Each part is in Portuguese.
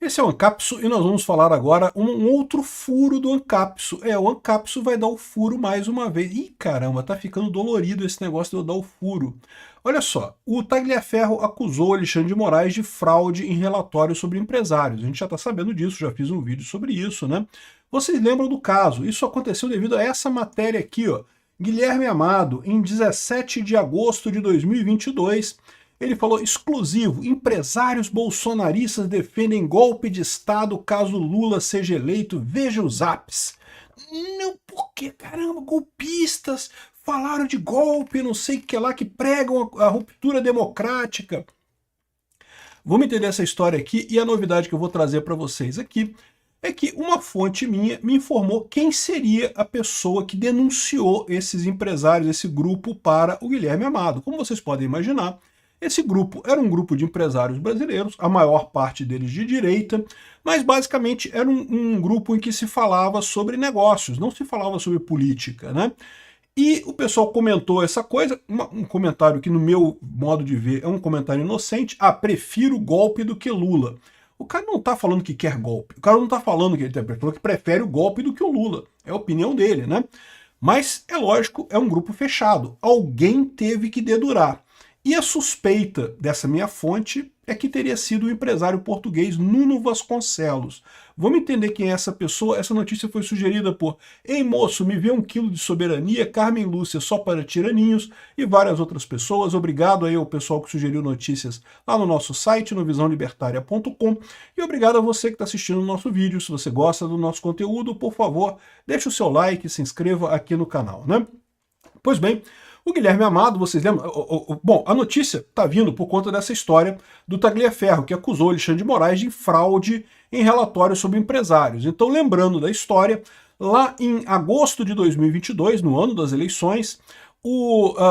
Esse é o Ancapso e nós vamos falar agora um outro furo do Ancapso. O Ancapso vai dar o furo mais uma vez. Ih, caramba, tá ficando dolorido esse negócio de eu dar o furo. Olha só, o Tagliaferro acusou Alexandre de Moraes de fraude em relatório sobre empresários. A gente já está sabendo disso, já fiz um vídeo sobre isso, né? Vocês lembram do caso? Isso aconteceu devido a essa matéria aqui, ó. Guilherme Amado, em 17 de agosto de 2022, ele falou exclusivo: empresários bolsonaristas defendem golpe de Estado caso Lula seja eleito. Veja os apps. Não, porque, caramba, golpistas falaram de golpe, não sei o que lá, que pregam a ruptura democrática. Vamos entender essa história aqui, e a novidade que eu vou trazer para vocês aqui é que uma fonte minha me informou quem seria a pessoa que denunciou esses empresários, esse grupo, para o Guilherme Amado. Como vocês podem imaginar, esse grupo era um grupo de empresários brasileiros, a maior parte deles de direita, mas basicamente era um grupo em que se falava sobre negócios, não se falava sobre política, né? E o pessoal comentou essa coisa, um comentário que no meu modo de ver é um comentário inocente: prefiro golpe do que Lula. O cara não está falando que quer golpe, o cara não está falando que ele falou que prefere o golpe do que o Lula, é a opinião dele, né? Mas é lógico, é um grupo fechado, alguém teve que dedurar. E a suspeita dessa minha fonte é que teria sido o empresário português Nuno Vasconcelos. Vamos entender quem é essa pessoa. Essa notícia foi sugerida por Ei moço, me vê 1 quilo de soberania, Carmen Lúcia só para tiraninhos e várias outras pessoas. Obrigado aí ao pessoal que sugeriu notícias lá no nosso site, no visãolibertaria.com, e obrigado a você que está assistindo o nosso vídeo. Se você gosta do nosso conteúdo, por favor, deixe o seu like e se inscreva aqui no canal, né? Pois bem, o Guilherme Amado, vocês lembram? Bom, a notícia está vindo por conta dessa história do Tagliaferro, que acusou Alexandre de Moraes de fraude em relatório sobre empresários. Então, lembrando da história, lá em agosto de 2022, no ano das eleições,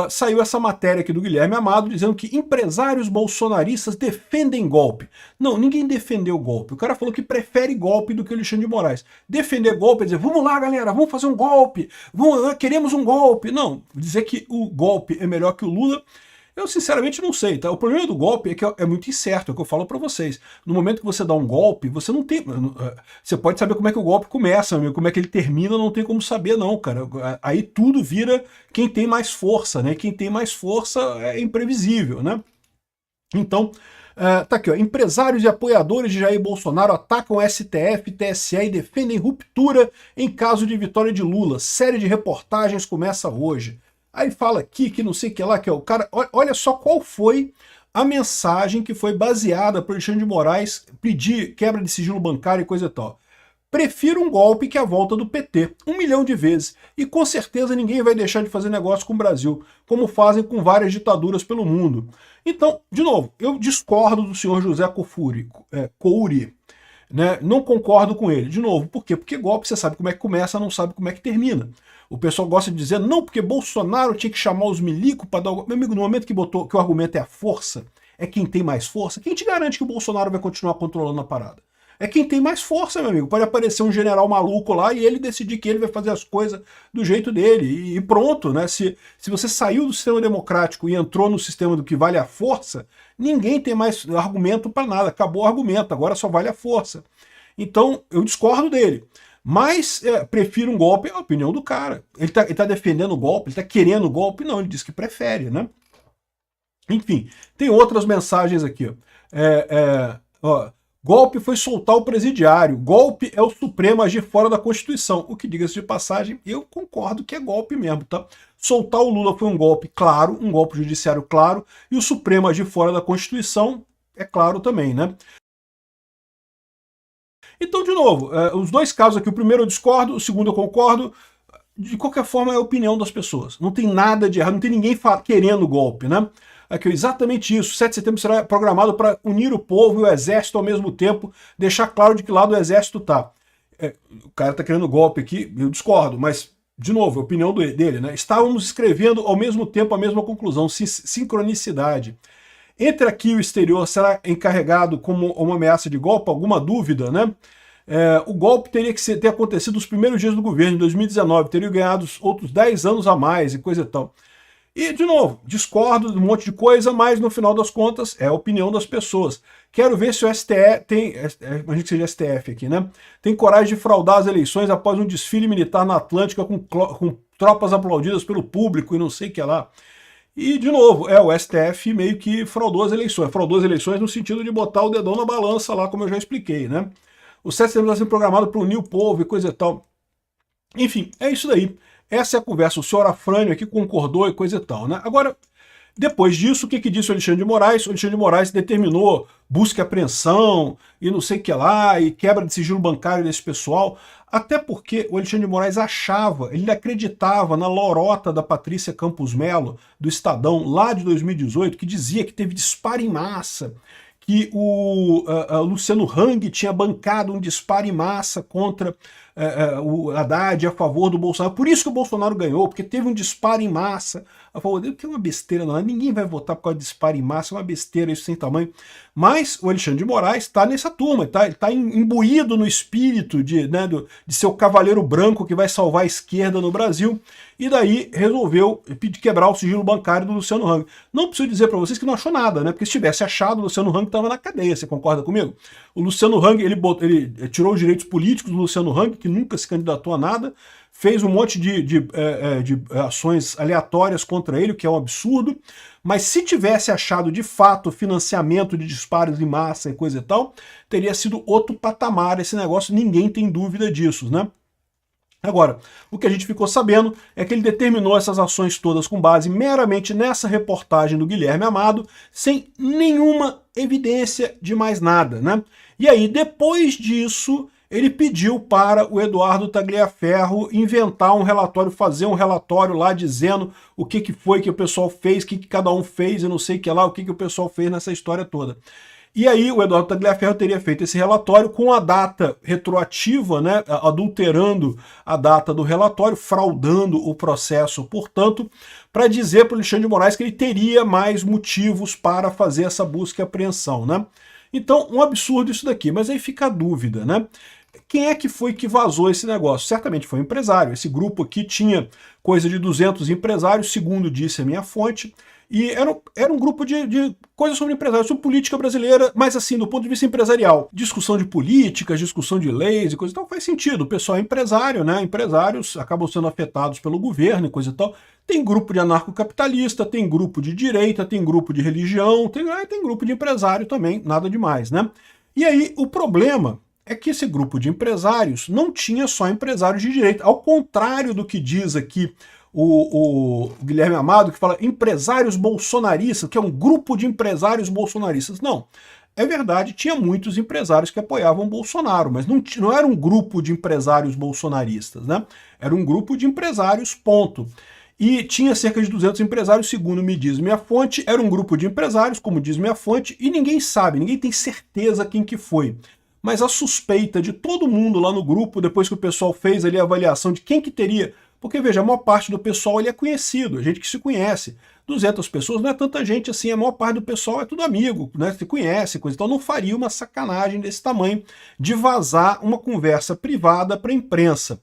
saiu essa matéria aqui do Guilherme Amado dizendo que empresários bolsonaristas defendem golpe. Não, ninguém defendeu golpe. O cara falou que prefere golpe do que o Alexandre de Moraes. Defender golpe é dizer: vamos lá, galera, vamos fazer um golpe, queremos um golpe. Não, dizer que o golpe é melhor que o Lula, eu sinceramente não sei, tá? O problema do golpe é que é muito incerto, é o que eu falo para vocês. No momento que você dá um golpe, você não tem... Você pode saber como é que o golpe começa, amigo, como é que ele termina, não tem como saber não, cara. Aí tudo vira quem tem mais força, né? Quem tem mais força é imprevisível, né? Então, tá aqui, ó. Empresários e apoiadores de Jair Bolsonaro atacam STF e TSE e defendem ruptura em caso de vitória de Lula. Série de reportagens começa hoje. Aí fala aqui que não sei o que lá, que é o cara... Olha só qual foi a mensagem que foi baseada por Alexandre de Moraes pedir quebra de sigilo bancário e coisa e tal. Prefiro um golpe que a volta do PT, 1 milhão de vezes. E com certeza ninguém vai deixar de fazer negócio com o Brasil, como fazem com várias ditaduras pelo mundo. Então, de novo, eu discordo do senhor José Couri, né? Não concordo com ele. De novo, por quê? Porque golpe você sabe como é que começa, não sabe como é que termina. O pessoal gosta de dizer: não, porque Bolsonaro tinha que chamar os milicos para dar... Meu amigo, no momento que o argumento é a força, é quem tem mais força, quem te garante que o Bolsonaro vai continuar controlando a parada? É quem tem mais força, meu amigo. Pode aparecer um general maluco lá e ele decidir que ele vai fazer as coisas do jeito dele. E pronto, né? Se você saiu do sistema democrático e entrou no sistema do que vale a força, ninguém tem mais argumento para nada. Acabou o argumento, agora só vale a força. Então, eu discordo dele. Mas prefiro um golpe, é a opinião do cara. Ele tá defendendo o golpe, ele tá querendo o golpe? Não, ele diz que prefere, né? Enfim, tem outras mensagens aqui. Ó, golpe foi soltar o presidiário. Golpe é o Supremo agir fora da Constituição. O que, diga-se de passagem, eu concordo que é golpe mesmo, tá? Soltar o Lula foi um golpe claro, um golpe judiciário claro, e o Supremo agir fora da Constituição é claro também, né? Então, de novo, os dois casos aqui, o primeiro eu discordo, o segundo eu concordo. De qualquer forma, é a opinião das pessoas. Não tem nada de errado, não tem ninguém querendo golpe, né? Aqui, exatamente isso. 7 de setembro será programado para unir o povo e o exército ao mesmo tempo, deixar claro de que lado o exército está. O cara está querendo golpe aqui, eu discordo, mas, de novo, a opinião dele, né? Estávamos escrevendo ao mesmo tempo a mesma conclusão, sincronicidade. Entre aqui e o exterior, será encarregado como uma ameaça de golpe? Alguma dúvida, né? O golpe teria que ter acontecido nos primeiros dias do governo, em 2019, teria ganhado outros 10 anos a mais e coisa e tal. E, de novo, discordo de um monte de coisa, mas no final das contas é a opinião das pessoas. Quero ver se o STF tem, imagina que seja STF aqui, né? Tem coragem de fraudar as eleições após um desfile militar na Atlântica com tropas aplaudidas pelo público e não sei o que lá. E, de novo, o STF meio que fraudou as eleições. Fraudou as eleições no sentido de botar o dedão na balança lá, como eu já expliquei, né? O 7 de setembro está sendo programado para unir o povo e coisa e tal. Enfim, é isso daí. Essa é a conversa. O senhor Afrânio aqui concordou e coisa e tal, né? Agora, depois disso, o que disse o Alexandre de Moraes? O Alexandre de Moraes determinou busca e apreensão e não sei o que lá, e quebra de sigilo bancário desse pessoal, até porque o Alexandre de Moraes achava, ele acreditava na lorota da Patrícia Campos Melo, do Estadão, lá de 2018, que dizia que teve disparo em massa, que o Luciano Hang tinha bancado um disparo em massa contra o Haddad a favor do Bolsonaro. Por isso que o Bolsonaro ganhou, porque teve um disparo em massa a favor dele, que é uma besteira, não é? Ninguém vai votar por causa de disparo em massa, é uma besteira isso sem tamanho. Mas o Alexandre de Moraes está nessa turma, está imbuído no espírito de ser o cavaleiro branco que vai salvar a esquerda no Brasil, e daí resolveu quebrar o sigilo bancário do Luciano Hang. Não preciso dizer para vocês que não achou nada, né? Porque se tivesse achado, o Luciano Hang estava na cadeia, você concorda comigo? O Luciano Hang, ele tirou os direitos políticos do Luciano Hang, que nunca se candidatou a nada, fez um monte de ações aleatórias contra ele, o que é um absurdo, mas se tivesse achado de fato financiamento de disparos em massa e coisa e tal, teria sido outro patamar esse negócio, ninguém tem dúvida disso, né? Agora, o que a gente ficou sabendo é que ele determinou essas ações todas com base meramente nessa reportagem do Guilherme Amado, sem nenhuma evidência de mais nada, né? E aí, depois disso, ele pediu para o Eduardo Tagliaferro inventar um relatório, fazer um relatório lá dizendo o que foi que o pessoal fez, o que cada um fez e não sei o que lá, o que o pessoal fez nessa história toda. E aí o Eduardo Tagliaferro teria feito esse relatório com a data retroativa, né, adulterando a data do relatório, fraudando o processo, portanto, para dizer para o Alexandre de Moraes que ele teria mais motivos para fazer essa busca e apreensão, né? Então, um absurdo isso daqui, mas aí fica a dúvida, né? Quem é que foi que vazou esse negócio? Certamente foi um empresário. Esse grupo aqui tinha coisa de 200 empresários, segundo disse a minha fonte, e era um grupo de coisas sobre empresários, sobre política brasileira, mas assim, do ponto de vista empresarial. Discussão de políticas, discussão de leis e coisa e tal, faz sentido. O pessoal é empresário, né? Empresários acabam sendo afetados pelo governo e coisa e tal. Tem grupo de anarcocapitalista, tem grupo de direita, tem grupo de religião, tem grupo de empresário também, nada demais, né? E aí, o problema é que esse grupo de empresários não tinha só empresários de direita, ao contrário do que diz aqui o Guilherme Amado, que fala empresários bolsonaristas, que é um grupo de empresários bolsonaristas. Não, é verdade, tinha muitos empresários que apoiavam Bolsonaro, mas não era um grupo de empresários bolsonaristas, né? Era um grupo de empresários, ponto. E tinha cerca de 200 empresários, segundo me diz minha fonte, era um grupo de empresários, como diz minha fonte, e ninguém sabe, ninguém tem certeza quem que foi. Mas a suspeita de todo mundo lá no grupo, depois que o pessoal fez ali a avaliação de quem que teria, porque veja, a maior parte do pessoal ele é conhecido, gente que se conhece. 200 pessoas não é tanta gente assim, a maior parte do pessoal é tudo amigo, né, se conhece, coisa. Então não faria uma sacanagem desse tamanho de vazar uma conversa privada para a imprensa.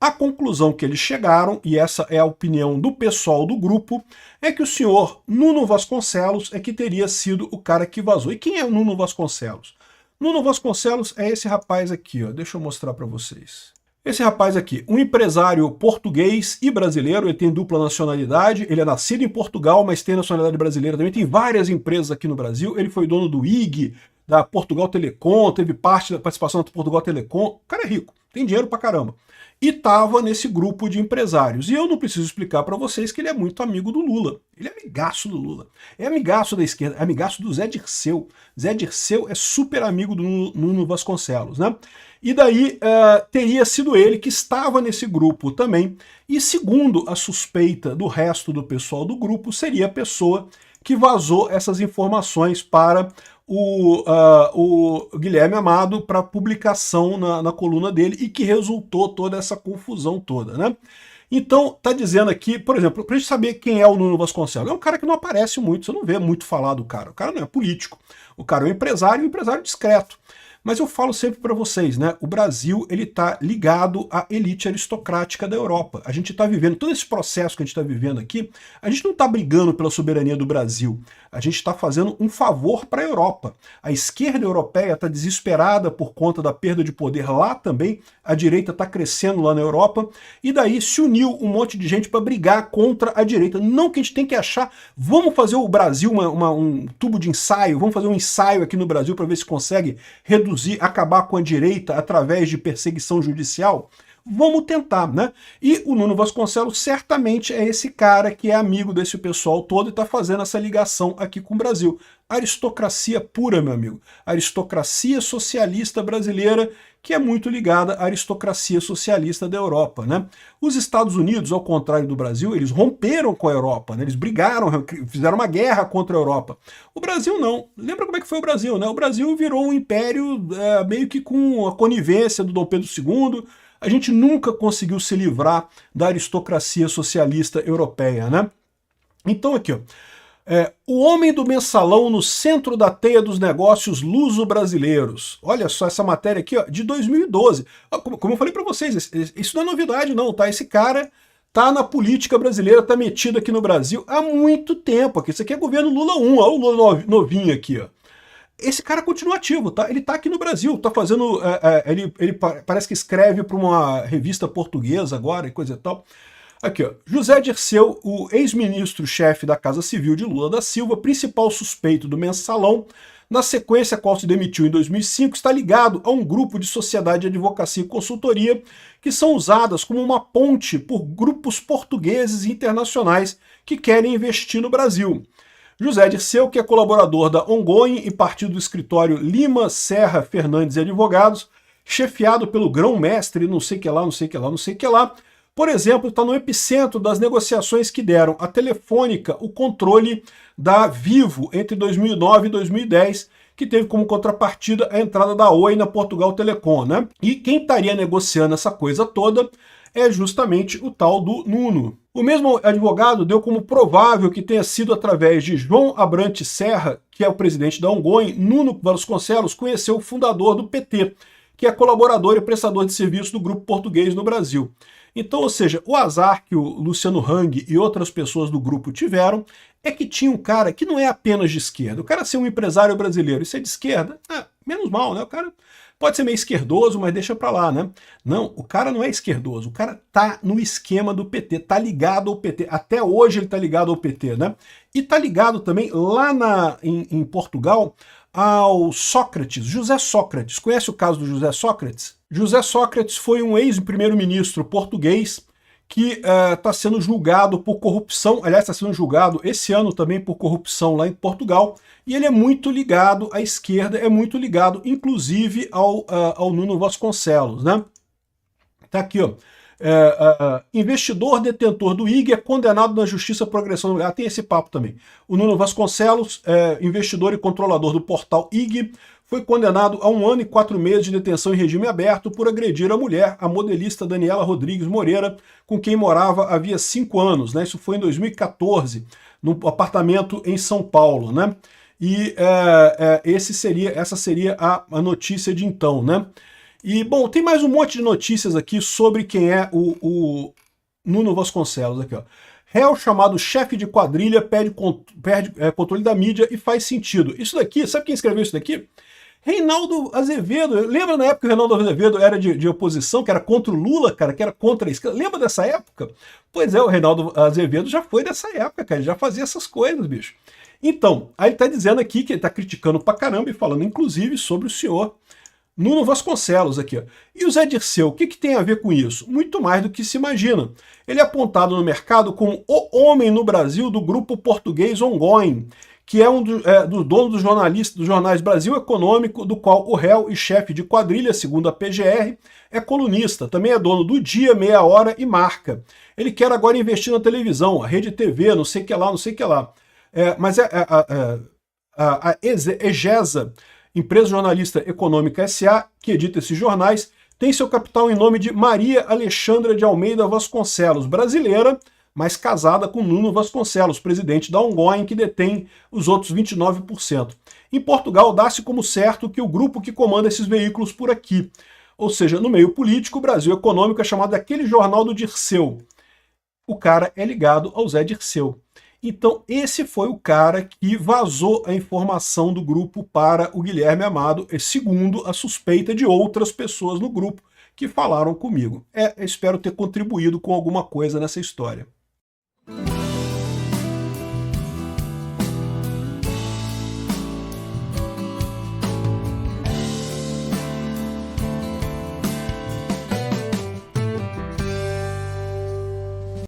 A conclusão que eles chegaram, e essa é a opinião do pessoal do grupo, é que o senhor Nuno Vasconcelos é que teria sido o cara que vazou. E quem é o Nuno Vasconcelos? Nuno Vasconcelos é esse rapaz aqui, ó. Deixa eu mostrar para vocês. Esse rapaz aqui, um empresário português e brasileiro, ele tem dupla nacionalidade, ele é nascido em Portugal, mas tem nacionalidade brasileira também, tem várias empresas aqui no Brasil, ele foi dono do IG, da Portugal Telecom, teve parte da participação da Portugal Telecom, o cara é rico, tem dinheiro pra caramba. E estava nesse grupo de empresários. E eu não preciso explicar para vocês que ele é muito amigo do Lula. Ele é amigaço do Lula. É amigaço da esquerda, é amigaço do Zé Dirceu. Zé Dirceu é super amigo do Nuno Vasconcelos, né? E daí teria sido ele que estava nesse grupo também. E segundo a suspeita do resto do pessoal do grupo, seria a pessoa que vazou essas informações para o Guilherme Amado para publicação na coluna dele e que resultou toda essa confusão toda, né? Então, tá dizendo aqui, por exemplo, pra gente saber quem é o Nuno Vasconcelos, é um cara que não aparece muito, você não vê muito falar do cara, o cara não é político, o cara é um empresário discreto. Mas eu falo sempre para vocês, né? O Brasil, ele está ligado à elite aristocrática da Europa. A gente está vivendo, todo esse processo que a gente está vivendo aqui, a gente não está brigando pela soberania do Brasil. A gente está fazendo um favor para a Europa. A esquerda europeia está desesperada por conta da perda de poder lá também, a direita está crescendo lá na Europa, e daí se uniu um monte de gente para brigar contra a direita. Não que a gente tem que achar, vamos fazer o Brasil um tubo de ensaio, vamos fazer um ensaio aqui no Brasil para ver se consegue reduzir, acabar com a direita através de perseguição judicial? Vamos tentar, né? E o Nuno Vasconcelos certamente é esse cara que é amigo desse pessoal todo e está fazendo essa ligação aqui com o Brasil. Aristocracia pura, meu amigo. Aristocracia socialista brasileira, que é muito ligada à aristocracia socialista da Europa, né? Os Estados Unidos, ao contrário do Brasil, eles romperam com a Europa, né? Eles brigaram, fizeram uma guerra contra a Europa. O Brasil não. Lembra como é que foi o Brasil, né? O Brasil virou um império meio que com a conivência do Dom Pedro II. A gente nunca conseguiu se livrar da aristocracia socialista europeia, né? Então aqui, ó, o homem do mensalão no centro da teia dos negócios luso-brasileiros. Olha só essa matéria aqui, ó, de 2012. Como eu falei para vocês, isso não é novidade não, tá? Esse cara tá na política brasileira, tá metido aqui no Brasil há muito tempo. Isso aqui é governo Lula 1, olha o Lula novinho aqui, ó. Esse cara continua ativo, tá? Ele tá aqui no Brasil, tá fazendo... ele parece que escreve para uma revista portuguesa agora e coisa e tal. Aqui, ó. José Dirceu, o ex-ministro-chefe da Casa Civil de Lula da Silva, principal suspeito do mensalão, na sequência a qual se demitiu em 2005, está ligado a um grupo de sociedade de advocacia e consultoria que são usadas como uma ponte por grupos portugueses e internacionais que querem investir no Brasil. José Dirceu, que é colaborador da Ongoing e partido do escritório Lima, Serra, Fernandes e Advogados, chefiado pelo grão-mestre não sei que lá, não sei que lá, não sei que lá, por exemplo, está no epicentro das negociações que deram à Telefônica o controle da Vivo entre 2009 e 2010, que teve como contrapartida a entrada da Oi na Portugal Telecom, né? E quem estaria negociando essa coisa toda é justamente o tal do Nuno. O mesmo advogado deu como provável que tenha sido através de João Abrantes Serra, que é o presidente da Ongoing, Nuno Vasconcelos conheceu o fundador do PT, que é colaborador e prestador de serviço do grupo português no Brasil. Então, ou seja, o azar que o Luciano Hang e outras pessoas do grupo tiveram é que tinha um cara que não é apenas de esquerda. O cara ser um empresário brasileiro e ser de esquerda, menos mal, né? O cara pode ser meio esquerdoso, mas deixa pra lá, né? Não, o cara não é esquerdoso, o cara tá no esquema do PT, tá ligado ao PT. Até hoje ele tá ligado ao PT, né? E tá ligado também lá em Portugal ao Sócrates, José Sócrates. Conhece o caso do José Sócrates? José Sócrates foi um ex-primeiro-ministro português que está sendo julgado por corrupção, aliás, está sendo julgado esse ano também por corrupção lá em Portugal, e ele é muito ligado à esquerda, é muito ligado, inclusive, ao Nuno Vasconcelos, né? Tá aqui, ó. Investidor detentor do IG é condenado na justiça por agressão. Tem esse papo também. O Nuno Vasconcelos, investidor e controlador do portal IG, foi condenado a 1 ano e 4 meses de detenção em regime aberto por agredir a mulher, a modelista Daniela Rodrigues Moreira, com quem morava havia 5 anos. Né? Isso foi em 2014, num apartamento em São Paulo. Né? E essa seria a notícia de então. Né? E, bom, tem mais um monte de notícias aqui sobre quem é o Nuno Vasconcelos. Aqui, ó. Réu chamado chefe de quadrilha perde controle da mídia e faz sentido. Isso daqui, sabe quem escreveu isso daqui? Reinaldo Azevedo. Lembra na época que o Reinaldo Azevedo era de oposição, que era contra o Lula, cara, que era contra a esquerda? Lembra dessa época? Pois é, o Reinaldo Azevedo já foi dessa época, cara, ele já fazia essas coisas, bicho. Então, aí ele tá dizendo aqui que ele tá criticando pra caramba e falando, inclusive, sobre o senhor Nuno Vasconcelos aqui, ó. E o Zé Dirceu, o que tem a ver com isso? Muito mais do que se imagina. Ele é apontado no mercado como o homem no Brasil do grupo português Ongoing, que é do dono dos jornais Brasil Econômico, do qual o réu e chefe de quadrilha, segundo a PGR, é colunista. Também é dono do Dia, Meia Hora e Marca. Ele quer agora investir na televisão, a Rede TV, não sei o que lá, não sei o que lá. Mas a EGESA, Empresa Jornalista Econômica S.A., que edita esses jornais, tem seu capital em nome de Maria Alexandra de Almeida Vasconcelos, brasileira, mas casada com Nuno Vasconcelos, presidente da Ongoing, que detém os outros 29%. Em Portugal, dá-se como certo que o grupo que comanda esses veículos por aqui, ou seja, no meio político, o Brasil Econômico é chamado daquele jornal do Dirceu. O cara é ligado ao Zé Dirceu. Então, esse foi o cara que vazou a informação do grupo para o Guilherme Amado, segundo a suspeita de outras pessoas no grupo que falaram comigo. Espero ter contribuído com alguma coisa nessa história.